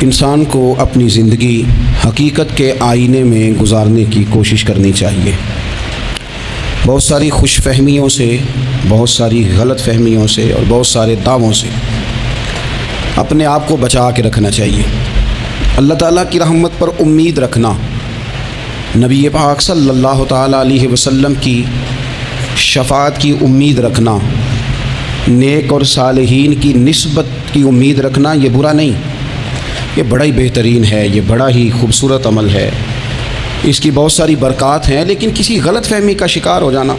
انسان کو اپنی زندگی حقیقت کے آئینے میں گزارنے کی کوشش کرنی چاہیے۔ بہت ساری خوش فہمیوں سے، بہت ساری غلط فہمیوں سے اور بہت سارے دعووں سے اپنے آپ کو بچا کے رکھنا چاہیے۔ اللہ تعالیٰ کی رحمت پر امید رکھنا، نبی پاک صلی اللہ تعالیٰ علیہ وسلم کی شفاعت کی امید رکھنا، نیک اور صالحین کی نسبت کی امید رکھنا، یہ برا نہیں، یہ بڑا ہی بہترین ہے، یہ بڑا ہی خوبصورت عمل ہے، اس کی بہت ساری برکات ہیں۔ لیکن کسی غلط فہمی کا شکار ہو جانا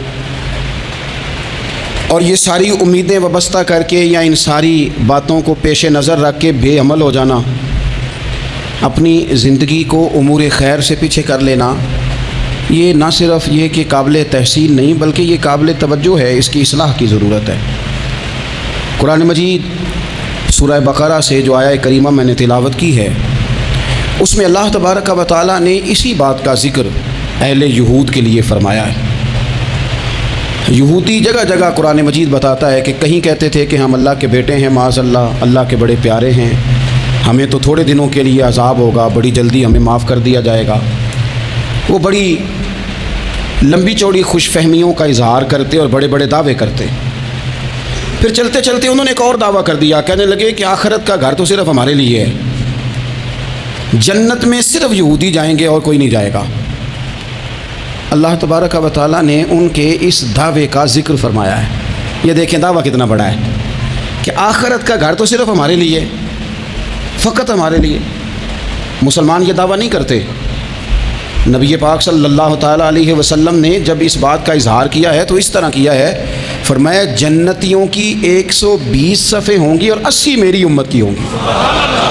اور یہ ساری امیدیں وابستہ کر کے یا ان ساری باتوں کو پیش نظر رکھ کے بے عمل ہو جانا، اپنی زندگی کو امور خیر سے پیچھے کر لینا، یہ نہ صرف یہ کہ قابل تحسین نہیں بلکہ یہ قابل توجہ ہے، اس کی اصلاح کی ضرورت ہے۔ قرآن مجید سورہ بقرہ سے جو آیہ کریمہ میں نے تلاوت کی ہے، اس میں اللہ تبارک و تعالیٰ نے اسی بات کا ذکر اہل یہود کے لیے فرمایا ہے۔ یہودی جگہ جگہ قرآن مجید بتاتا ہے کہ کہیں کہتے تھے کہ ہم اللہ کے بیٹے ہیں، معاذ اللہ، اللہ کے بڑے پیارے ہیں، ہمیں تو تھوڑے دنوں کے لیے عذاب ہوگا، بڑی جلدی ہمیں معاف کر دیا جائے گا۔ وہ بڑی لمبی چوڑی خوش فہمیوں کا اظہار کرتے اور بڑے بڑے دعوے کرتے۔ پھر چلتے چلتے انہوں نے ایک اور دعویٰ کر دیا، کہنے لگے کہ آخرت کا گھر تو صرف ہمارے لیے ہے، جنت میں صرف یہودی جائیں گے اور کوئی نہیں جائے گا۔ اللہ تبارک و تعالیٰ نے ان کے اس دعوے کا ذکر فرمایا ہے۔ یہ دیکھیں دعویٰ کتنا بڑا ہے کہ آخرت کا گھر تو صرف ہمارے لیے، فقط ہمارے لیے۔ مسلمان یہ دعویٰ نہیں کرتے۔ نبی پاک صلی اللہ تعالیٰ علیہ وسلم نے جب اس بات کا اظہار کیا ہے تو اس طرح کیا ہے، فرمایا جنتیوں کی 120 صفیں ہوں گی اور 80 میری امت کی ہوں گی۔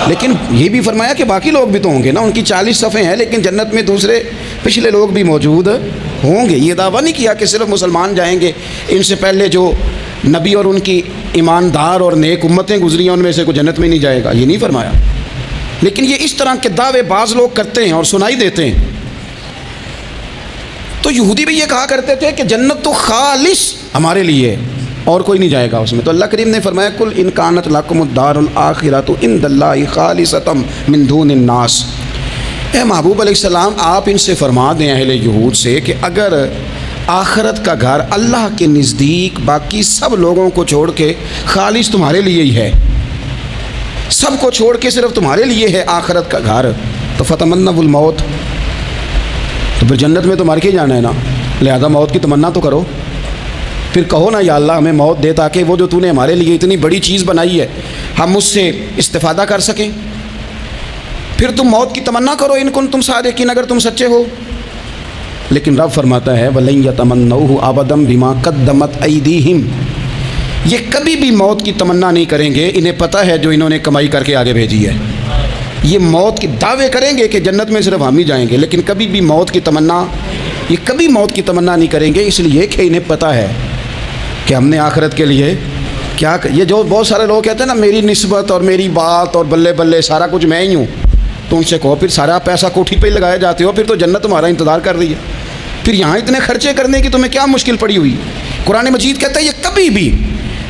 لیکن یہ بھی فرمایا کہ باقی لوگ بھی تو ہوں گے نا، ان کی 40 صفیں ہیں لیکن جنت میں دوسرے پچھلے لوگ بھی موجود ہوں گے۔ یہ دعویٰ نہیں کیا کہ صرف مسلمان جائیں گے، ان سے پہلے جو نبی اور ان کی ایماندار اور نیک امتیں گزری ہیں ان میں سے کوئی جنت میں نہیں جائے گا، یہ نہیں فرمایا۔ لیکن یہ اس طرح کے دعوے بعض لوگ کرتے ہیں اور سنائی دیتے ہیں۔ تو یہودی بھی یہ کہا کرتے تھے کہ جنت تو خالص ہمارے لیے اور کوئی نہیں جائے گا اس میں۔ تو اللہ کریم نے فرمایا کل ان کانت لکم الدار الآخرۃ عند اللہ خالصۃ من دون الناس۔ اے محبوب علیہ السلام، آپ ان سے فرما دیں اہل یہود سے کہ اگر آخرت کا گھر اللہ کے نزدیک باقی سب لوگوں کو چھوڑ کے خالص تمہارے لیے ہی ہے، سب کو چھوڑ کے صرف تمہارے لیے ہے آخرت کا گھر، تو فتمنوا الموت، تو پھر جنت میں تو مر کے جانا ہے نا، لہذا موت کی تمنا تو کرو۔ پھر کہو نا یا اللہ ہمیں موت دے تاکہ وہ جو تو نے ہمارے لیے اتنی بڑی چیز بنائی ہے ہم اس سے استفادہ کر سکیں۔ پھر تم موت کی تمنا کرو ان کن تم صادقین، اگر تم سچے ہو۔ لیکن رب فرماتا ہے وَلَن يَتَمَنَّوْهُ أَبَدًا بِمَا قَدَّمَتْ أَيْدِيهِمْ، یہ کبھی بھی موت کی تمنا نہیں کریں گے، انہیں پتہ ہے جو انہوں نے کمائی کر کے آگے بھیجی ہے۔ یہ موت کے دعوے کریں گے کہ جنت میں صرف ہم ہی جائیں گے، لیکن کبھی بھی موت کی تمنا، یہ کبھی موت کی تمنا نہیں کریں گے، اس لیے کہ انہیں پتہ ہے کہ ہم نے آخرت کے لیے کیا۔ یہ جو بہت سارے لوگ کہتے ہیں نا میری نسبت اور میری بات اور بلے بلے سارا کچھ میں ہی ہوں، تو ان سے کہو پھر سارا پیسہ کوٹھی پہ ہی لگائے جاتے ہو، پھر تو جنت تمہارا انتظار کر رہی ہے، پھر یہاں اتنے خرچے کرنے کی تمہیں کیا مشکل پڑی ہوئی۔ قرآن مجید کہتا ہے یہ کبھی بھی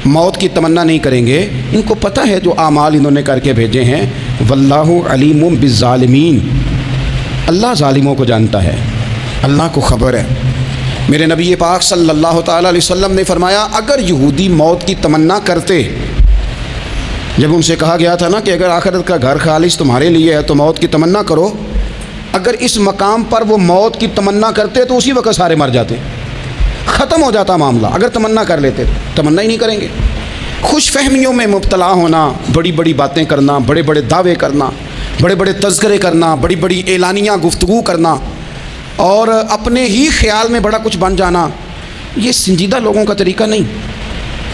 موت کی تمنا نہیں کریں گے، ان کو پتہ ہے جو اعمال انہوں نے کر کے بھیجے ہیں۔ واللہ علیم بالظالمین، اللہ ظالموں کو جانتا ہے، اللہ کو خبر ہے۔ میرے نبی پاک صلی اللہ تعالیٰ علیہ وسلم نے فرمایا اگر یہودی موت کی تمنا کرتے، جب ان سے کہا گیا تھا نا کہ اگر آخرت کا گھر خالص تمہارے لیے ہے تو موت کی تمنا کرو، اگر اس مقام پر وہ موت کی تمنا کرتے تو اسی وقت سارے مر جاتے، ختم ہو جاتا معاملہ۔ اگر تمنا کر لیتے، تمنا ہی نہیں کریں گے۔ خوش فہمیوں میں مبتلا ہونا، بڑی بڑی باتیں کرنا، بڑے بڑے دعوے کرنا، بڑے بڑے تذکرے کرنا، بڑی بڑی اعلانیہ گفتگو کرنا اور اپنے ہی خیال میں بڑا کچھ بن جانا، یہ سنجیدہ لوگوں کا طریقہ نہیں۔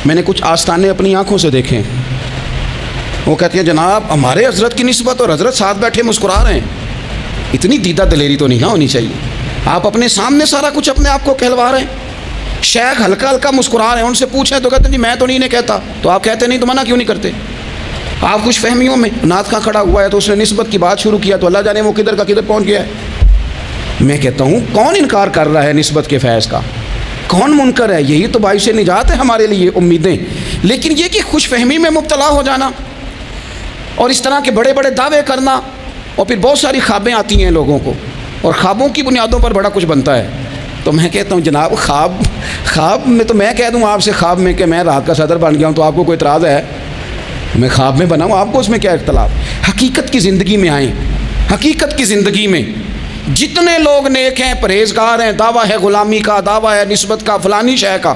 میں نے کچھ آستانے اپنی آنکھوں سے دیکھے، وہ کہتے ہیں جناب ہمارے حضرت کی نسبت اور حضرت ساتھ بیٹھے مسکرا رہے ہیں، اتنی دیدہ دلیری تو نہیں نا ہونی چاہیے۔ آپ اپنے سامنے سارا کچھ اپنے آپ کو کہلوا رہے ہیں۔ شیخ ہلکا ہلکا مسکرا رہے ہیں، ان سے پوچھیں تو کہتے ہیں جی میں تو نہیں کہتا، تو آپ کہتے نہیں تو منع کیوں نہیں کرتے؟ آپ خوش فہمیوں میں، نعت خواں کھڑا ہوا ہے تو اس نے نسبت کی بات شروع کیا تو اللہ جانے وہ کدھر کا کدھر پہنچ گیا ہے۔ میں کہتا ہوں کون انکار کر رہا ہے نسبت کے فیض کا؟ کون منکر ہے؟ یہی تو باعث نجات ہے ہمارے لیے امیدیں۔ لیکن یہ کہ خوش فہمی میں مبتلا ہو جانا، اور اس طرح کے بڑے بڑے دعوے کرنا، اور پھر بہت ساری خوابیں آتی ہیں لوگوں کو، اور خوابوں کی بنیادوں پر بڑا کچھ بنتا ہے۔ تو میں کہتا ہوں جناب خواب میں تو میں کہہ دوں آپ سے خواب میں کہ میں رات کا صدر بن گیا ہوں، تو آپ کو کوئی اعتراض ہے؟ میں خواب میں بنا ہوں، آپ کو اس میں کیا اختلاف؟ حقیقت کی زندگی میں آئیں۔ حقیقت کی زندگی میں جتنے لوگ نیک ہیں، پرہیزگار ہیں، دعویٰ ہے غلامی کا، دعویٰ ہے نسبت کا، فلانی شے کا،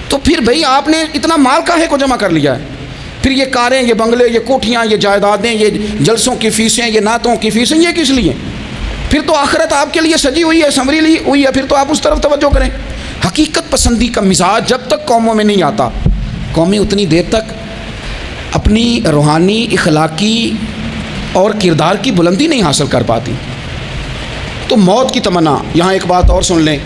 تو پھر بھئی آپ نے اتنا مال کاہے کو جمع کر لیا ہے؟ پھر یہ کاریں، یہ بنگلے، یہ کوٹھیاں، یہ جائیدادیں، یہ جلسوں کی فیسیں، یہ نعتوں کی فیسیں، یہ کس لیے؟ پھر تو آخرت آپ کے لیے سجی ہوئی ہے، سنوری لی ہوئی ہے، پھر تو آپ اس طرف توجہ کریں۔ حقیقت پسندی کا مزاج جب تک قوموں میں نہیں آتا، قومیں اتنی دیر تک اپنی روحانی، اخلاقی اور کردار کی بلندی نہیں حاصل کر پاتی۔ تو موت کی تمنا، یہاں ایک بات اور سن لیں،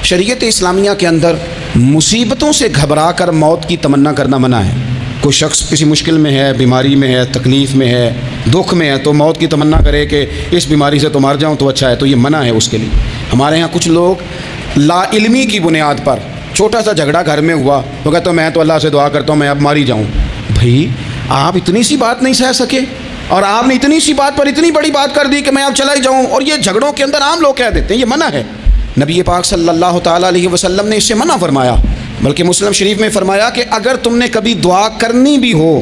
شریعت اسلامیہ کے اندر مصیبتوں سے گھبرا کر موت کی تمنا کرنا منع ہے۔ کوئی شخص کسی مشکل میں ہے، بیماری میں ہے، تکلیف میں ہے، دکھ میں ہے، تو موت کی تمنا کرے کہ اس بیماری سے تو مر جاؤں تو اچھا ہے، تو یہ منع ہے اس کے لیے۔ ہمارے ہاں کچھ لوگ لا علمی کی بنیاد پر چھوٹا سا جھگڑا گھر میں ہوا تو کہتے ہیں میں تو اللہ سے دعا کرتا ہوں میں اب مار ہی جاؤں۔ بھائی آپ اتنی سی بات نہیں سہ سکے، اور آپ نے اتنی سی بات پر اتنی بڑی بات کر دی کہ میں اب چلا ہی جاؤں، اور یہ جھگڑوں کے اندر عام لوگ کہہ دیتے ہیں، یہ منع ہے۔ نبی پاک صلی اللہ تعالیٰ علیہ وسلم نے اس سے منع فرمایا، بلکہ مسلم شریف میں فرمایا کہ اگر تم نے کبھی دعا کرنی بھی ہو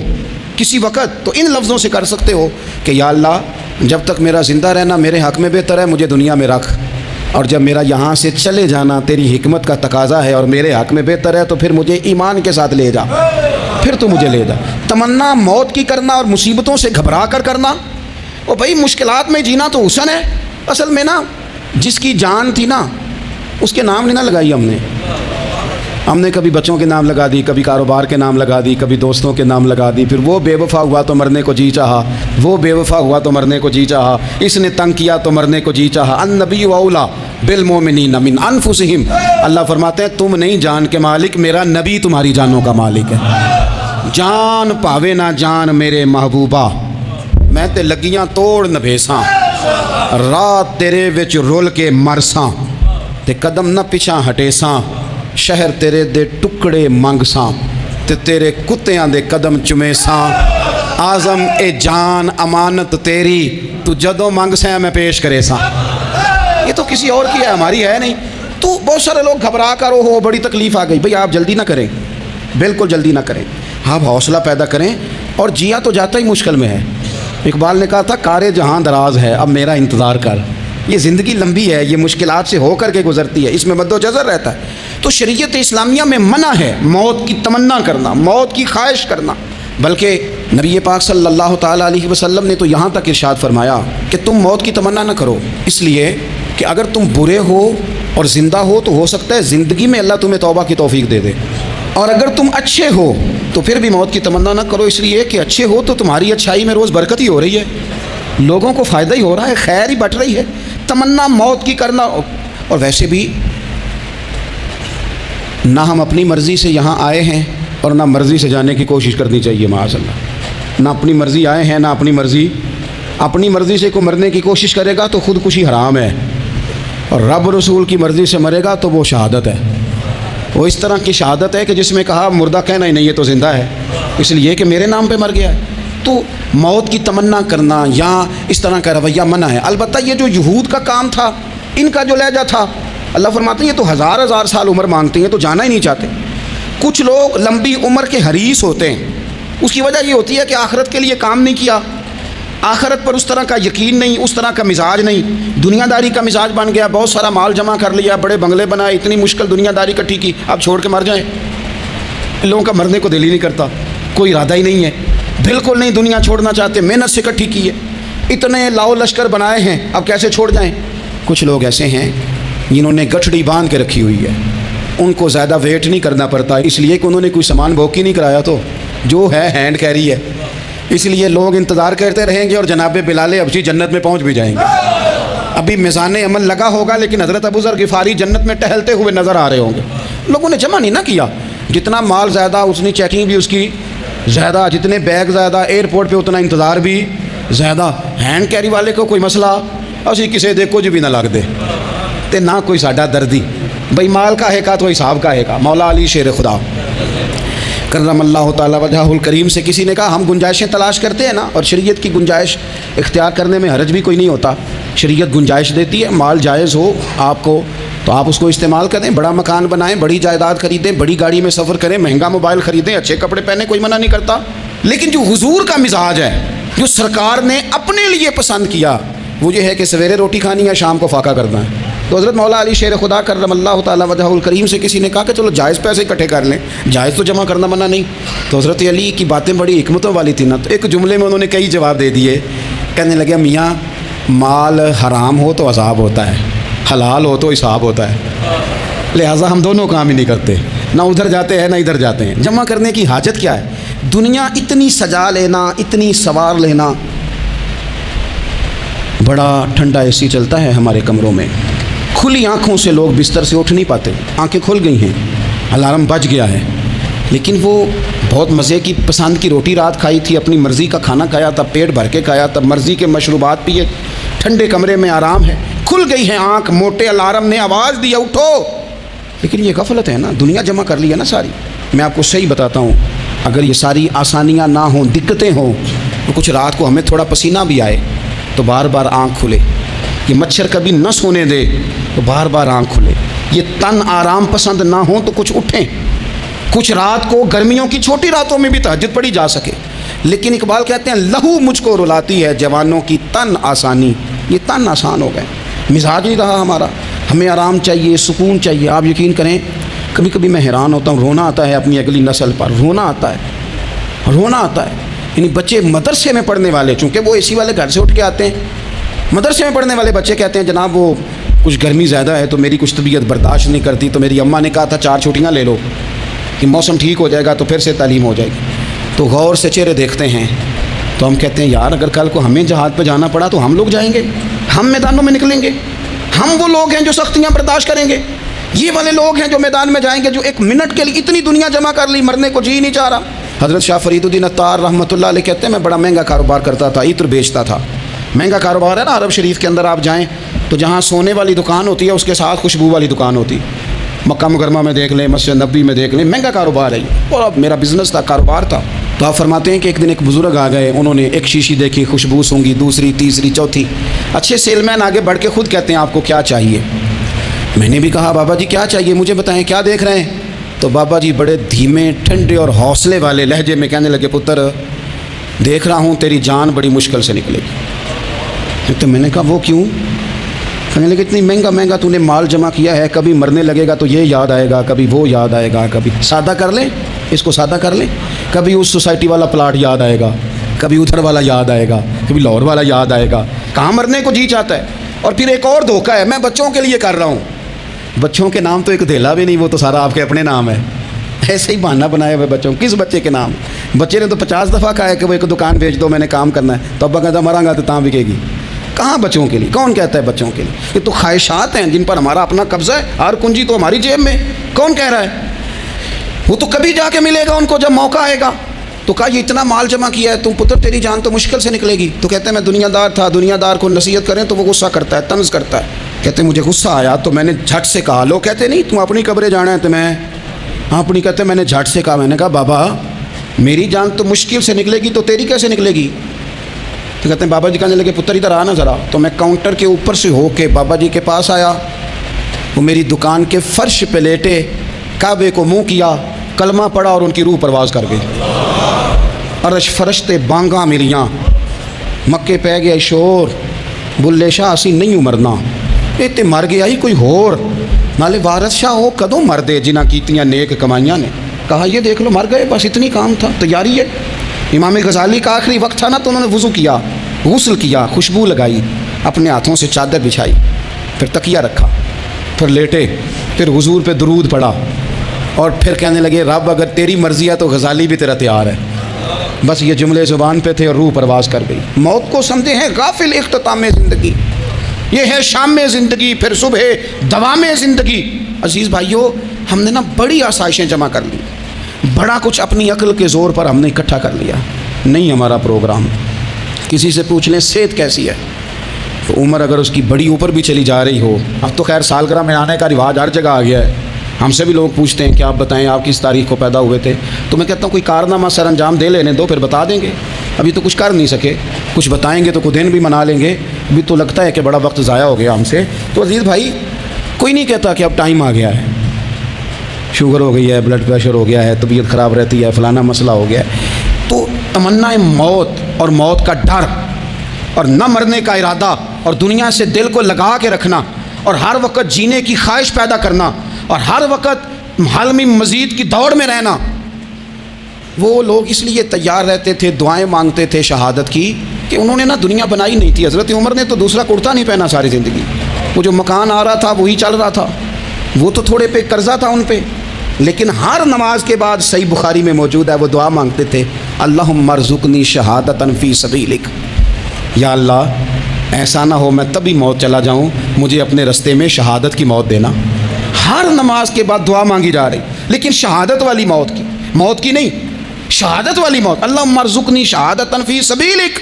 کسی وقت تو ان لفظوں سے کر سکتے ہو کہ یا اللہ جب تک میرا زندہ رہنا میرے حق میں بہتر ہے، مجھے دنیا میں رکھ، اور جب میرا یہاں سے چلے جانا تیری حکمت کا تقاضا ہے اور میرے حق میں بہتر ہے تو پھر مجھے ایمان کے ساتھ لے جا، پھر تو مجھے لے جا۔ تمنا موت کی کرنا اور مصیبتوں سے گھبرا کر کرنا، اور بھائی مشکلات میں جینا تو حسن ہے۔ اصل میں نا جس کی جان تھی نا اس کے نام نہیں نہ لگائی ہم نے کبھی بچوں کے نام لگا دی، کبھی کاروبار کے نام لگا دی، کبھی دوستوں کے نام لگا دی، پھر وہ بے وفا ہوا تو مرنے کو جی چاہا، وہ بے وفا ہوا تو مرنے کو جی چاہا، اس نے تنگ کیا تو مرنے کو جی چاہا۔ النبی اولا بالمؤمنین من انفسہم، اللہ فرماتے ہیں تم نہیں جان کے مالک، میرا نبی تمہاری جانوں کا مالک ہے۔ جان پاوے نہ جان میرے محبوبہ، میں تے لگیاں توڑ نہ بھیساں، رات تیرے وچ رول کے مرساں، تے قدم نہ پیچھا ہٹیساں، شہر تیرے دے ٹکڑے منگساں، تے تیرے کتیاں دے قدم چمیساں، آزم اے جان امانت تیری، تو جدوں منگ سیں میں پیش کرے ساں۔ یہ تو کسی اور کی ہے، ہماری ہے نہیں۔ تو بہت سارے لوگ گھبرا کر ہو بڑی تکلیف آ گئی، بھئی آپ جلدی نہ کریں، بالکل جلدی نہ کریں، آپ حوصلہ پیدا کریں، اور جیا تو جاتا ہی مشکل میں ہے۔ اقبال نے کہا تھا کار جہاں دراز ہے اب میرا انتظار کر، یہ زندگی لمبی ہے، یہ مشکلات سے ہو کر کے گزرتی ہے، اس میں مد و جزر رہتا ہے۔ تو شریعت اسلامیہ میں منع ہے موت کی تمنا کرنا، موت کی خواہش کرنا، بلکہ نبی پاک صلی اللہ تعالیٰ علیہ وسلم نے تو یہاں تک ارشاد فرمایا کہ تم موت کی تمنا نہ کرو، اس لیے کہ اگر تم برے ہو اور زندہ ہو تو ہو سکتا ہے زندگی میں اللہ تمہیں توبہ کی توفیق دے دے، اور اگر تم اچھے ہو تو پھر بھی موت کی تمنا نہ کرو، اس لیے کہ اچھے ہو تو تمہاری اچھائی میں روز برکت ہی ہو رہی ہے، لوگوں کو فائدہ ہی ہو رہا ہے، خیر ہی بٹ رہی ہے۔ تمنا موت کی کرنا، اور ویسے بھی نہ ہم اپنی مرضی سے یہاں آئے ہیں اور نہ مرضی سے جانے کی کوشش کرنی چاہیے، معاذ اللہ، نہ اپنی مرضی آئے ہیں نہ اپنی مرضی سے کوئی مرنے کی کوشش کرے گا تو خودکشی حرام ہے، اور رب رسول کی مرضی سے مرے گا تو وہ شہادت ہے، وہ اس طرح کی شہادت ہے کہ جس میں کہا مردہ کہنا ہی نہیں یہ تو زندہ ہے، اس لیے کہ میرے نام پہ مر گیا ہے۔ تو موت کی تمنا کرنا یا اس طرح کا رویہ منع ہے۔ البتہ یہ جو یہود کا کام تھا، ان کا جو لہجہ تھا، اللہ فرماتے ہیں یہ تو ہزار ہزار سال عمر مانگتے ہیں تو جانا ہی نہیں چاہتے۔ کچھ لوگ لمبی عمر کے حریص ہوتے ہیں، اس کی وجہ یہ ہوتی ہے کہ آخرت کے لیے کام نہیں کیا، آخرت پر اس طرح کا یقین نہیں، اس طرح کا مزاج نہیں، دنیا داری کا مزاج بن گیا، بہت سارا مال جمع کر لیا، بڑے بنگلے بنائے، اتنی مشکل دنیا داری اکٹھی کی، اب چھوڑ کے مر جائیں۔ ان لوگوں کا مرنے کو دل ہی نہیں کرتا، کوئی ارادہ ہی نہیں ہے، بالکل نہیں دنیا چھوڑنا چاہتے، محنت سے اکٹھی کی ہے، اتنے لاؤ لشکر بنائے ہیں، اب کیسے چھوڑ جائیں۔ کچھ لوگ ایسے ہیں جنہوں نے گٹھڑی باندھ کے رکھی ہوئی ہے، ان کو زیادہ ویٹ نہیں کرنا پڑتا، اس لیے کہ انہوں نے کوئی سامان بوکی نہیں کرایا، تو جو ہے ہینڈ کیری ہے، اس لیے لوگ انتظار کرتے رہیں گے اور جناب بلال حبشی جنت میں پہنچ بھی جائیں گے۔ ابھی میزان عمل لگا ہوگا لیکن حضرت ابو ذر غفاری جنت میں ٹہلتے ہوئے نظر آ رہے ہوں گے۔ لوگوں نے جمع نہیں نہ کیا، جتنا مال زیادہ اتنی چیکنگ بھی اس کی زیادہ، جتنے بیگ زیادہ، ایئرپورٹ پہ اتنا انتظار بھی زیادہ۔ ہینڈ کیری والے کو کوئی مسئلہ اسی کسی دے کچھ بھی نہ لگ دے تے نہ کوئی ساڈا دردی، بھئی مال کا ہے کا تو حساب کا ہے کا۔ مولا علی شیر خدا۔ کرم اللہ تعالیٰ وجہہ الکریم سے کسی نے کہا ہم گنجائشیں تلاش کرتے ہیں نا، اور شریعت کی گنجائش اختیار کرنے میں حرج بھی کوئی نہیں ہوتا، شریعت گنجائش دیتی ہے، مال جائز ہو آپ کو تو آپ اس کو استعمال کریں، بڑا مکان بنائیں، بڑی جائیداد خریدیں، بڑی گاڑی میں سفر کریں، مہنگا موبائل خریدیں، اچھے کپڑے پہنیں، کوئی منع نہیں کرتا۔ لیکن جو حضور کا مزاج ہے، جو سرکار نے اپنے لیے پسند کیا، وہ یہ ہے کہ سویرے روٹی کھانی ہے، شام کو فاقہ کرنا ہے۔ تو حضرت مولا علی شیر خدا کرم اللہ تعالیٰ وجہہ الکریم سے کسی نے کہا کہ چلو جائز پیسے اکٹھے کر لیں، جائز تو جمع کرنا منع نہیں۔ تو حضرت علی کی باتیں بڑی حکمتوں والی تھیں نا، تو ایک جملے میں انہوں نے کئی جواب دے دیے۔ کہنے لگے میاں مال حرام ہو تو عذاب ہوتا ہے، حلال ہو تو حساب ہوتا ہے، لہٰذا ہم دونوں کام ہی نہیں کرتے، نہ ادھر جاتے ہیں نہ ادھر جاتے ہیں۔ جمع کرنے کی حاجت کیا ہے؟ دنیا اتنی سجا لینا، اتنی سوار لینا، بڑا ٹھنڈا اے سی چلتا ہے ہمارے کمروں میں، کھلی آنکھوں سے لوگ بستر سے اٹھ نہیں پاتے، آنکھیں کھل گئی ہیں، الارم بج گیا ہے، لیکن وہ بہت مزے کی پسند کی روٹی رات کھائی تھی، اپنی مرضی کا کھانا کھایا تھا، پیٹ بھر کے کھایا تھا، مرضی کے مشروبات پیے، ٹھنڈے کمرے میں آرام ہے، کھل گئی ہے آنکھ، موٹے الارم نے آواز دیا اٹھو، لیکن یہ غفلت ہے نا، دنیا جمع کر لی ہے نا ساری۔ میں آپ کو صحیح بتاتا ہوں، اگر یہ ساری آسانیاں نہ ہوں، دقتیں ہوں، تو کچھ رات کو ہمیں تھوڑا پسینہ بھی آئے تو بار بار آنکھ کھلے، یہ مچھر کبھی نہ سونے دے تو بار بار آنکھ کھلے، یہ تن آرام پسند نہ ہوں تو کچھ اٹھیں، کچھ رات کو گرمیوں کی چھوٹی راتوں میں بھی تہجد پڑھی جا سکے۔ لیکن اقبال کہتے ہیں لہو مجھ کو رلاتی ہے جوانوں کی تن آسانی، یہ تن آسان ہو گئے، مزاج نہیں رہا ہمارا، ہمیں آرام چاہیے، سکون چاہیے۔ آپ یقین کریں کبھی کبھی میں حیران ہوتا ہوں، رونا آتا ہے اپنی اگلی نسل پر، رونا آتا ہے۔ یعنی بچے مدرسے میں پڑھنے والے، چونکہ وہ اے سی والے گھر سے اٹھ کے آتے ہیں، مدرسے میں پڑھنے والے بچے کہتے ہیں جناب وہ کچھ گرمی زیادہ ہے تو میری کچھ طبیعت برداشت نہیں کرتی، تو میری اماں نے کہا تھا 4 چھٹیاں لے لو کہ موسم ٹھیک ہو جائے گا تو پھر سے تعلیم ہو جائے گی۔ تو غور سے چہرے دیکھتے ہیں تو ہم کہتے ہیں یار اگر کل کو ہمیں جہاد پہ جانا پڑا تو ہم لوگ جائیں گے، ہم میدانوں میں نکلیں گے، ہم وہ لوگ ہیں جو سختیاں برداشت کریں گے، یہ والے لوگ ہیں جو میدان میں جائیں گے جو ایک منٹ کے لیے اتنی دنیا جمع کر لی، مرنے کو جی نہیں چاہ رہا۔ حضرت شاہ فرید الدین عطار رحمۃ اللہ علیہ کہتے ہیں میں بڑا مہنگا کاروبار کرتا تھا، عطر بیچتا تھا، مہنگا کاروبار ہے نا، عرب شریف کے اندر آپ جائیں تو جہاں سونے والی دکان ہوتی ہے اس کے ساتھ خوشبو والی دکان ہوتی، مکہ مکرمہ میں دیکھ لیں، مسجد نبوی میں دیکھ لیں، مہنگا کاروبار ہے یہ، اور اب میرا بزنس تھا، کاروبار تھا۔ تو آپ فرماتے ہیں کہ ایک دن ایک بزرگ آ گئے، انہوں نے ایک شیشی دیکھی، خوشبو سونگی، دوسری، تیسری، چوتھی، اچھے سیل مین آگے بڑھ کے خود کہتے ہیں آپ کو کیا چاہیے؟ میں نے بھی کہا بابا جی کیا چاہیے مجھے بتائیں، کیا دیکھ رہے ہیں؟ تو بابا جی بڑے دھیمے، ٹھنڈے اور حوصلے والے لہجے میں کہنے لگے پتر دیکھ رہا ہوں تیری جان بڑی مشکل سے نکلے گی۔ تو میں نے کہا وہ کیوں؟ کہنے لگے اتنی مہنگا تو نے مال جمع کیا ہے، کبھی مرنے لگے گا تو یہ یاد آئے گا، کبھی وہ یاد آئے گا، کبھی سادہ کر لیں اس کو، سادہ کر لیں، کبھی اس سوسائٹی والا پلاٹ یاد آئے گا، کبھی ادھر والا یاد آئے گا، کبھی لاہور والا یاد آئے گا، کہاں مرنے کو جی چاہتا ہے۔ اور پھر ایک اور دھوکہ ہے، میں بچوں کے لیے کر رہا ہوں، بچوں کے نام تو ایک دھیلا بھی نہیں، وہ تو سارا آپ کے اپنے نام ہے، ایسے ہی بہانہ بنایا ہوئے بچوں، کس بچے کے نام؟ بچے نے تو 50 دفعہ کہا ہے کہ وہ ایک دکان بھیج دو، میں نے کام کرنا ہے، تو ابا کہتا مراں گا تو تاں بکے گی، کہاں بچوں کے لیے؟ کون کہتا ہے بچوں کے لیے؟ یہ تو خواہشات ہیں جن پر ہمارا اپنا قبضہ ہے، ہر کنجی تو ہماری جیب میں، کون کہہ رہا ہے؟ وہ تو کبھی جا کے ملے گا ان کو جب موقع آئے گا۔ تو کہا یہ اتنا مال جمع کیا ہے تم پتر، تیری جان تو مشکل سے نکلے گی۔ تو کہتے ہیں میں دنیا دار تھا، دنیا دار کو نصیحت کریں تو وہ غصہ کرتا ہے، طنز کرتا ہے، کہتے ہیں مجھے غصہ آیا تو میں نے جھٹ سے کہا، لوگ کہتے نہیں تم اپنی قبریں جانا ہے تو میں اپنی، کہتے ہیں میں نے جھٹ سے کہا، میں نے کہا بابا میری جان تو مشکل سے نکلے گی تو تیری کیسے نکلے گی؟ تو کہتے ہیں بابا جی کہنے لگے پتر ادھر آنا ذرا۔ تو میں کاؤنٹر کے اوپر سے ہو کے بابا جی کے پاس آیا، وہ میری دکان کے فرش پہ لیٹے، کعبے کو منہ کیا، کلمہ پڑھا اور ان کی روح پرواز کر گئی۔ عرش فرشتے بانگاں میریاں، مکے پہ گیا شور، بلے شاہ اسی نہیں مرنا، تے مر گیا ہی کوئی ہور، نالے وارث شاہ ہو کدوں مر دے جنہ کیتیاں نیک کمائیاں نے۔ کہا یہ دیکھ لو مر گئے، بس اتنی کام تھا، تیاری ہے۔ امام غزالی کا آخری وقت تھا نا تو انہوں نے وضو کیا، غسل کیا، خوشبو لگائی، اپنے ہاتھوں سے چادر بچھائی، پھر تکیہ رکھا، پھر لیٹے، پھر حضور پہ درود پڑھا، اور پھر کہنے لگے رب اگر تیری مرضی ہے تو غزالی بھی تیرا تیار ہے۔ بس یہ جملے زبان پہ تھے اور روح پرواز کر گئی۔ موت کو سمجھے ہیں غافل اختتام زندگی، یہ ہے شام زندگی، پھر صبح دوام زندگی۔ عزیز بھائیو ہم نے نا بڑی آسائشیں جمع کر لی، بڑا کچھ اپنی عقل کے زور پر ہم نے اکٹھا کر لیا، نہیں ہمارا پروگرام۔ کسی سے پوچھ لیں صحت کیسی ہے، تو عمر اگر اس کی بڑی اوپر بھی چلی جا رہی ہو، اب تو خیر سالگرہ میں آنے کا رواج ہر جگہ آ گیا ہے، ہم سے بھی لوگ پوچھتے ہیں کہ آپ بتائیں آپ کس تاریخ کو پیدا ہوئے تھے، تو میں کہتا ہوں کوئی کارنامہ سر انجام دے لینے دو، پھر بتا دیں گے۔ ابھی تو کچھ کر نہیں سکے، کچھ بتائیں گے تو کچھ دن بھی منا لیں گے، ابھی تو لگتا ہے کہ بڑا وقت ضائع ہو گیا ہم سے۔ تو عزیز بھائی، کوئی نہیں کہتا کہ اب ٹائم آ گیا ہے، شوگر ہو گئی ہے، بلڈ پریشر ہو گیا ہے، طبیعت خراب رہتی ہے، فلانا مسئلہ ہو گیا ہے، تو تمنا موت اور موت کا ڈر اور نہ مرنے کا ارادہ اور دنیا سے دل کو لگا کے رکھنا اور ہر وقت جینے کی خواہش پیدا کرنا اور ہر وقت حال میں مزید کی دوڑ میں رہنا، وہ لوگ اس لیے تیار رہتے تھے، دعائیں مانگتے تھے شہادت کی، کہ انہوں نے نا دنیا بنائی نہیں تھی۔ حضرت عمر نے تو دوسرا کرتا نہیں پہنا ساری زندگی، وہ جو مکان آ رہا تھا وہی چل رہا تھا، وہ تو تھوڑے پہ قرضہ تھا ان پہ، لیکن ہر نماز کے بعد صحیح بخاری میں موجود ہے وہ دعا مانگتے تھے، اللہم ارزقنی شہادۃ فی سبیلک، یا اللہ ایسا نہ ہو میں تبھی موت چلا جاؤں، مجھے اپنے رستے میں شہادت کی موت دینا۔ ہر نماز کے بعد دعا مانگی جا رہی، لیکن شہادت والی موت کی نہیں، شہادت والی موت، اللہم ارزقنی شہادۃ فی سبیلک۔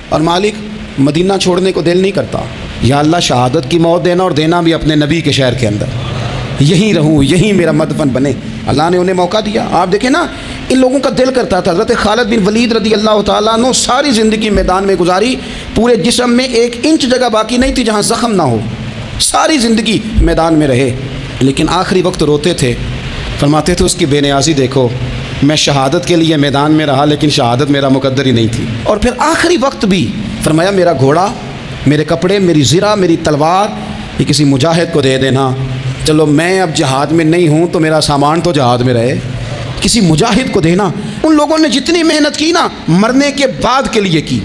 اور مالک مدینہ چھوڑنے کو دل نہیں کرتا، یا اللہ شہادت کی موت دینا، اور دینا بھی اپنے نبی کے شہر کے اندر، یہیں رہوں، یہیں میرا مدفن بنے۔ اللہ نے انہیں موقع دیا۔ آپ دیکھیں نا، ان لوگوں کا دل کرتا تھا۔ حضرت خالد بن ولید رضی اللہ تعالیٰ عنہ ساری زندگی میدان میں گزاری، پورے جسم میں 1 انچ جگہ باقی نہیں تھی جہاں زخم نہ ہو، ساری زندگی میدان میں رہے، لیکن آخری وقت روتے تھے، فرماتے تھے اس کی بے نیازی دیکھو، میں شہادت کے لیے میدان میں رہا لیکن شہادت میرا مقدر ہی نہیں تھی۔ اور پھر آخری وقت بھی فرمایا میرا گھوڑا، میرے کپڑے، میری زرہ، میری تلوار یہ کسی مجاہد کو دے دینا، چلو میں اب جہاد میں نہیں ہوں تو میرا سامان تو جہاد میں رہے، کسی مجاہد کو دینا۔ ان لوگوں نے جتنی محنت کی نا مرنے کے بعد کے لیے کی،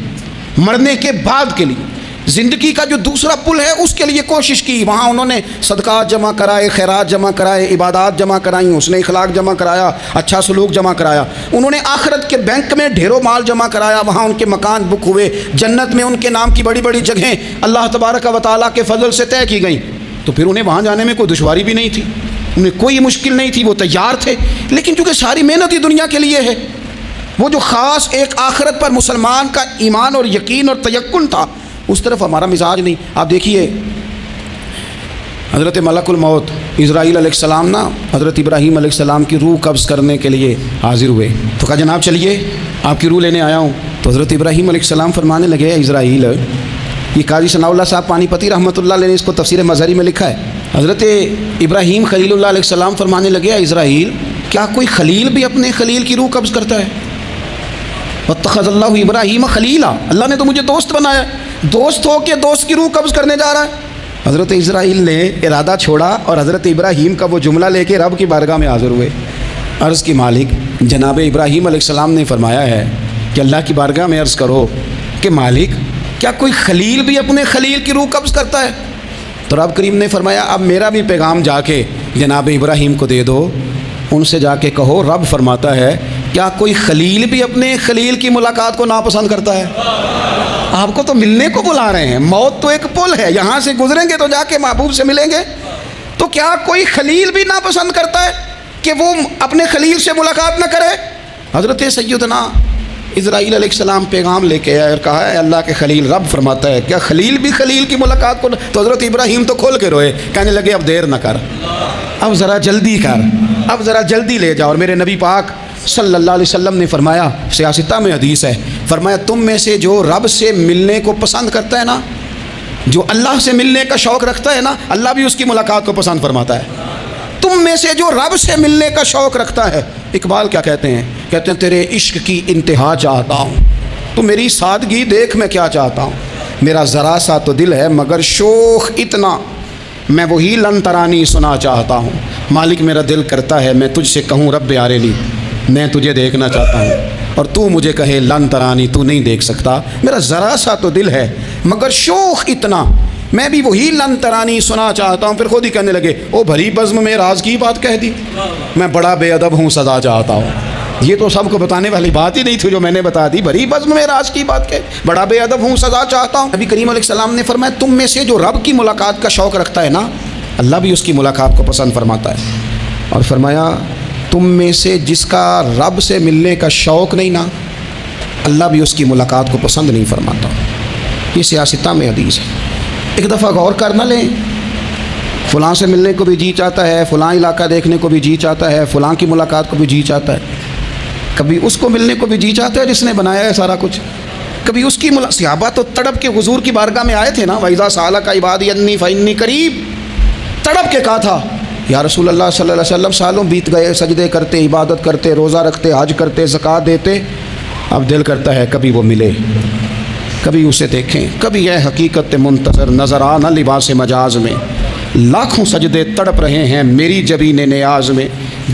مرنے کے بعد کے لیے، زندگی کا جو دوسرا پل ہے اس کے لیے کوشش کی، وہاں انہوں نے صدقات جمع کرائے، خیرات جمع کرائے، عبادات جمع کرائیں، حسن اخلاق جمع کرایا، اچھا سلوک جمع کرایا، انہوں نے آخرت کے بینک میں ڈھیروں مال جمع کرایا، وہاں ان کے مکان بک ہوئے، جنت میں ان کے نام کی بڑی بڑی جگہیں اللہ تبارک و تعالیٰ کے فضل سے طے کی گئیں، تو پھر انہیں وہاں جانے میں کوئی دشواری بھی نہیں تھی، انہیں کوئی مشکل نہیں تھی، وہ تیار تھے۔ لیکن چونکہ ساری محنت ہی دنیا کے لیے ہے، وہ جو خاص ایک آخرت پر مسلمان کا ایمان اور یقین اور تیقن تھا، اس طرف ہمارا مزاج نہیں۔ آپ دیکھیے حضرت ملک الموت اسرائیل علیہ السلام نا حضرت ابراہیم علیہ السلام کی روح قبض کرنے کے لیے حاضر ہوئے، تو کہا جناب چلیے آپ کی روح لینے آیا ہوں۔ تو حضرت ابراہیم علیہ السلام فرمانے لگے، اسرائیل، یہ قاضی ثناء اللہ صاحب پانی پتی رحمۃ اللہ علیہ نے اس کو تفسیر مظہری میں لکھا ہے، حضرت ابراہیم خلیل اللہ علیہ السلام فرمانے لگے، اسرائیل کیا کوئی خلیل بھی اپنے خلیل کی روح قبض کرتا ہے؟ واتخذ اللہ ابراہیم خلیلا، اللہ نے تو مجھے دوست بنایا، دوست ہو کے دوست کی روح قبض کرنے جا رہا ہے۔ حضرت اسرائیل نے ارادہ چھوڑا اور حضرت ابراہیم کا وہ جملہ لے کے رب کی بارگاہ میں حاضر ہوئے، عرض کی مالک جناب ابراہیم علیہ السلام نے فرمایا ہے کہ اللہ کی بارگاہ میں عرض کرو کہ مالک کیا کوئی خلیل بھی اپنے خلیل کی روح قبض کرتا ہے؟ تو رب کریم نے فرمایا اب میرا بھی پیغام جا کے جناب ابراہیم کو دے دو، ان سے جا کے کہو رب فرماتا ہے کیا کوئی خلیل بھی اپنے خلیل کی ملاقات کو ناپسند کرتا ہے؟ آپ کو تو ملنے کو بلا رہے ہیں، موت تو ایک پل ہے، یہاں سے گزریں گے تو جا کے محبوب سے ملیں گے، تو کیا کوئی خلیل بھی ناپسند کرتا ہے کہ وہ اپنے خلیل سے ملاقات نہ کرے؟ حضرت سیدنا اسرائیل علیہ السلام پیغام لے کے آئے اور کہا ہے اللہ کے خلیل رب فرماتا ہے کیا خلیل بھی خلیل کی ملاقات کو؟ تو حضرت ابراہیم تو کھول کے روئے، کہنے لگے اب دیر نہ کر، اب ذرا جلدی کر، اب ذرا جلدی لے جا۔ اور میرے نبی پاک صلی اللہ علیہ وسلم نے فرمایا، سیاستہ میں حدیث ہے، فرمایا تم میں سے جو رب سے ملنے کو پسند کرتا ہے نا، جو اللہ سے ملنے کا شوق رکھتا ہے نا، اللہ بھی اس کی ملاقات کو پسند فرماتا ہے۔ تم میں سے جو رب سے ملنے کا شوق رکھتا ہے، اقبال کیا کہتے ہیں؟ کہتے ہیں تیرے عشق کی انتہا چاہتا ہوں، تو میری سادگی دیکھ میں کیا چاہتا ہوں، میرا ذرا سا تو دل ہے مگر شوق اتنا، میں وہی لن ترانی سنا چاہتا ہوں، مالک میرا دل کرتا ہے میں تجھ سے کہوں رب عارلی میں تجھے دیکھنا چاہتا ہوں، اور تو مجھے کہے لن ترانی تو نہیں دیکھ سکتا، میرا ذرا سا تو دل ہے مگر شوق اتنا، میں بھی وہی لن ترانی سنا چاہتا ہوں۔ پھر خود ہی کہنے لگے او بھری بزم میں راز کی بات کہہ دی، میں بڑا بے ادب ہوں سزا چاہتا ہوں۔ یہ تو سب کو بتانے والی بات ہی نہیں تھی جو میں نے بتا دی، بھری بزم میں راز کی بات کہہ، بڑا بے ادب ہوں سزا چاہتا ہوں۔ نبی کریم علیہ السلام نے فرمایا تم میں سے جو رب کی ملاقات کا شوق رکھتا ہے نا، اللہ بھی اس کی ملاقات کو پسند فرماتا ہے، اور فرمایا تم میں سے جس کا رب سے ملنے کا شوق نہیں نا، اللہ بھی اس کی ملاقات کو پسند نہیں فرماتا۔ یہ سیاستہ میں حدیث ہے، ایک دفعہ غور کر نہ لیں، فلاں سے ملنے کو بھی جی چاہتا ہے، فلاں علاقہ دیکھنے کو بھی جی چاہتا ہے، فلاں کی ملاقات کو بھی جی چاہتا ہے، کبھی اس کو ملنے کو بھی جی چاہتا ہے جس نے بنایا ہے سارا کچھ، کبھی اس کی صحابہ تو تڑپ کے حضور کی بارگاہ میں آئے تھے نا، وَإِذَا سَأَلَكَ عِبَادِي عَنِّي فَإِنِّي قَرِيبٌ، تڑپ کے کہا تھا یا رسول اللہ صلی اللہ علیہ وسلم سالوں بیت گئے، سجدے کرتے، عبادت کرتے، روزہ رکھتے، حج کرتے، زکوٰۃ دیتے، اب دل کرتا ہے کبھی وہ ملے، کبھی اسے دیکھیں، کبھی یہ حقیقت منتظر نظر آنا لباس مجاز میں، لاکھوں سجدے تڑپ رہے ہیں میری جبین نیاز میں،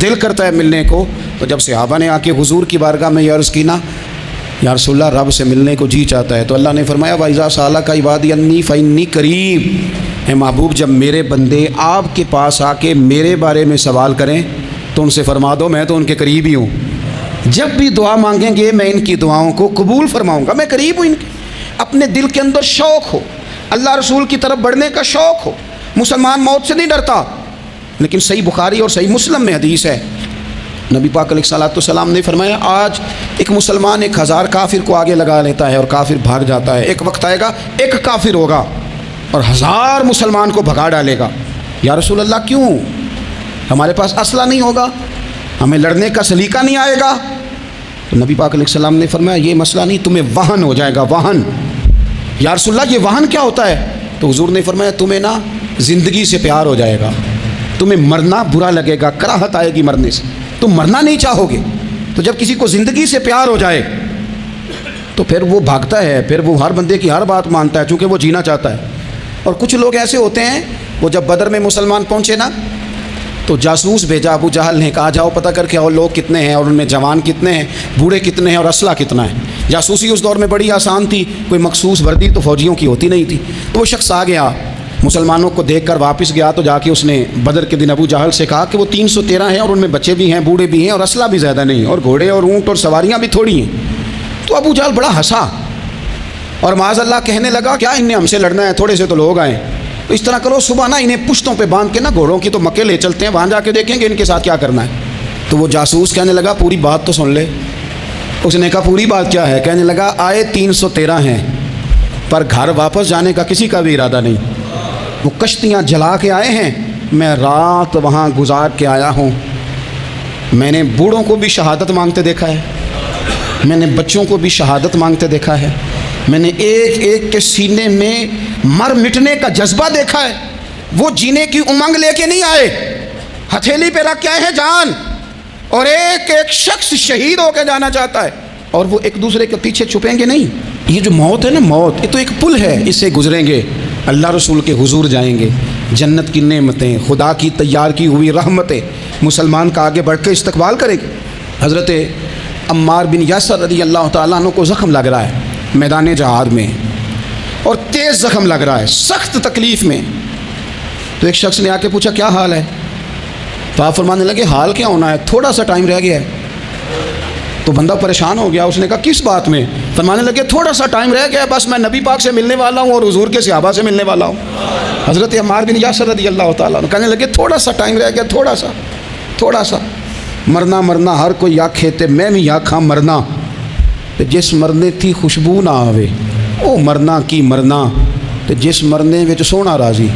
دل کرتا ہے ملنے کو۔ تو جب صحابہ نے آ کے حضور کی بارگاہ میں یہ عرض کی نا یا رسول اللہ رب سے ملنے کو جی چاہتا ہے، تو اللہ نے فرمایا وَإِذَا سَأَلَكَ عِبَادِي عَنِّي فَإِنِّي قَرِيبٌ، اے محبوب جب میرے بندے آپ کے پاس آ کے میرے بارے میں سوال کریں تو ان سے فرما دو میں تو ان کے قریب ہی ہوں، جب بھی دعا مانگیں گے میں ان کی دعاؤں کو قبول فرماؤں گا، میں قریب ہوں ان کے۔ اپنے دل کے اندر شوق ہو، اللہ رسول کی طرف بڑھنے کا شوق ہو، مسلمان موت سے نہیں ڈرتا، لیکن صحیح بخاری اور صحیح مسلم میں حدیث ہے، نبی پاک علیہ السلام نے فرمایا آج ایک مسلمان 1000 کافر کو آگے لگا لیتا ہے اور کافر بھاگ جاتا ہے، ایک وقت آئے گا ایک کافر ہوگا اور 1000 مسلمان کو بھگا ڈالے گا۔ یا رسول اللہ کیوں؟ ہمارے پاس اسلحہ نہیں ہوگا، ہمیں لڑنے کا سلیقہ نہیں آئے گا۔ تو نبی پاک علیہ السلام نے فرمایا یہ مسئلہ نہیں، تمہیں وہن ہو جائے گا، وہن۔ یا رسول اللہ یہ وہن کیا ہوتا ہے؟ تو حضور نے فرمایا تمہیں نا زندگی سے پیار ہو جائے گا، تمہیں مرنا برا لگے گا، کراہت آئے گی مرنے سے، تم مرنا نہیں چاہو گے۔ تو جب کسی کو زندگی سے پیار ہو جائے تو پھر وہ بھاگتا ہے، پھر وہ ہر بندے کی ہر بات مانتا ہے چونکہ وہ جینا چاہتا ہے۔ اور کچھ لوگ ایسے ہوتے ہیں وہ جب بدر میں مسلمان پہنچے نا تو جاسوس بھیجا ابو جہل نے، کہا جاؤ پتہ کر کے آؤ لوگ کتنے ہیں اور ان میں جوان کتنے ہیں، بوڑھے کتنے ہیں اور اسلحہ کتنا ہے۔ جاسوسی اس دور میں بڑی آسان تھی، کوئی مخصوص وردی تو فوجیوں کی ہوتی نہیں تھی۔ تو وہ شخص آ گیا، مسلمانوں کو دیکھ کر واپس گیا، تو جا کے اس نے بدر کے دن ابو جہل سے کہا کہ وہ 313 ہیں اور ان میں بچے بھی ہیں، بوڑھے بھی ہیں اور اسلحہ بھی زیادہ نہیں، اور گھوڑے اور اونٹ اور سواریاں بھی تھوڑی ہیں۔ تو ابو جہل بڑا ہنسا اور معاذ اللہ کہنے لگا کیا ان نے ہم سے لڑنا ہے، تھوڑے سے تو لوگ آئے، تو اس طرح کرو صبح نا انہیں پشتوں پہ باندھ کے نا گھوڑوں کی تو مکے لے چلتے ہیں، وہاں جا کے دیکھیں گے ان کے ساتھ کیا کرنا ہے۔ تو وہ جاسوس کہنے لگا پوری بات تو سن لے۔ اس نے کہا پوری بات کیا ہے؟ کہنے لگا آئے 313 ہیں پر گھر واپس جانے کا کسی کا بھی ارادہ نہیں، وہ کشتیاں جلا کے آئے ہیں، میں رات وہاں گزار کے آیا ہوں، میں نے بوڑھوں کو بھی شہادت مانگتے دیکھا ہے، میں نے بچوں کو بھی شہادت مانگتے دیکھا ہے، میں نے ایک ایک کے سینے میں مر مٹنے کا جذبہ دیکھا ہے، وہ جینے کی امنگ لے کے نہیں آئے، ہتھیلی پہ رکھ کے آئے ہیں جان، اور ایک ایک شخص شہید ہو کے جانا چاہتا ہے، اور وہ ایک دوسرے کے پیچھے چھپیں گے نہیں۔ یہ جو موت ہے نا، موت یہ تو ایک پل ہے، اس سے گزریں گے، اللہ رسول کے حضور جائیں گے، جنت کی نعمتیں، خدا کی تیار کی ہوئی رحمتیں مسلمان کا آگے بڑھ کے استقبال کرے گی۔ حضرت عمار بن یاسر رضی اللہ تعالیٰ عنہ کو زخم لگ رہا ہے میدان جہاد میں، اور تیز زخم لگ رہا ہے، سخت تکلیف میں۔ تو ایک شخص نے آ کے پوچھا کیا حال ہے؟ تو آپ فرمانے لگے حال کیا ہونا ہے، تھوڑا سا ٹائم رہ گیا ہے۔ تو بندہ پریشان ہو گیا، اس نے کہا کس بات میں؟ فرمانے لگے تھوڑا سا ٹائم رہ گیا، بس میں نبی پاک سے ملنے والا ہوں اور حضور کے صحابہ سے ملنے والا ہوں۔ حضرت عمار بن یاسر رضی اللہ تعالیٰ عنہ کہنے لگے تھوڑا سا ٹائم رہ گیا، تھوڑا سا مرنا مرنا ہر کوئی آکھے تے میں بھی آکھاں مرنا، تے جس مرنے تھی خوشبو نہ آوے او مرنا کی مرنا، تے جس مرنے وچ سونا راضی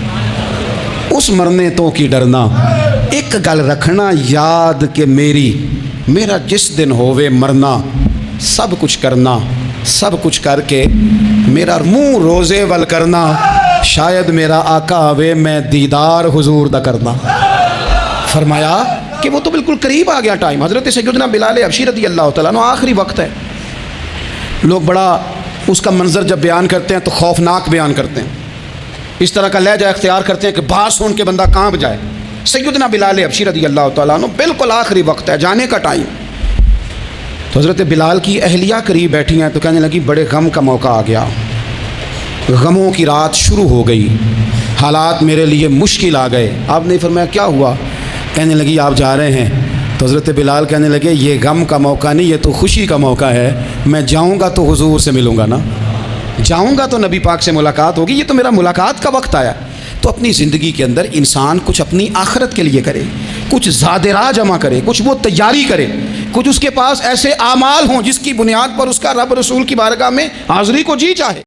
اس مرنے تو کی ڈرنا۔ ایک گل رکھنا یاد کہ میرا جس دن ہووے مرنا، سب کچھ کرنا، سب کچھ کر کے میرا منہ روزے ول کرنا، شاید میرا آقا آوے میں دیدار حضور دا کرنا۔ فرمایا کہ وہ تو بالکل قریب آ گیا ٹائم۔ حضرت سیدنا بلال حبشی رضی اللہ تعالیٰ عنہ آخری وقت ہے، لوگ بڑا اس کا منظر جب بیان کرتے ہیں تو خوفناک بیان کرتے ہیں، اس طرح کا لہجہ اختیار کرتے ہیں کہ بات سن کے بندہ کانپ جائے۔ سیدنا بلال حبشی رضی اللہ تعالیٰ عنہ بالکل آخری وقت ہے، جانے کا ٹائم۔ تو حضرت بلال کی اہلیہ قریب بیٹھی ہیں تو کہنے لگی بڑے غم کا موقع آ گیا، غموں کی رات شروع ہو گئی، حالات میرے لیے مشکل آ گئے۔ آپ نے فرمایا کیا ہوا؟ کہنے لگی آپ جا رہے ہیں؟ تو حضرت بلال کہنے لگے یہ غم کا موقع نہیں، یہ تو خوشی کا موقع ہے، میں جاؤں گا تو حضور سے ملوں گا نا، جاؤں گا تو نبی پاک سے ملاقات ہوگی، یہ تو میرا ملاقات کا وقت آیا۔ تو اپنی زندگی کے اندر انسان کچھ اپنی آخرت کے لیے کرے، کچھ زاد راہ جمع کرے، کچھ وہ تیاری کرے، کچھ اس کے پاس ایسے اعمال ہوں جس کی بنیاد پر اس کا رب رسول کی بارگاہ میں حاضری کو جی چاہے۔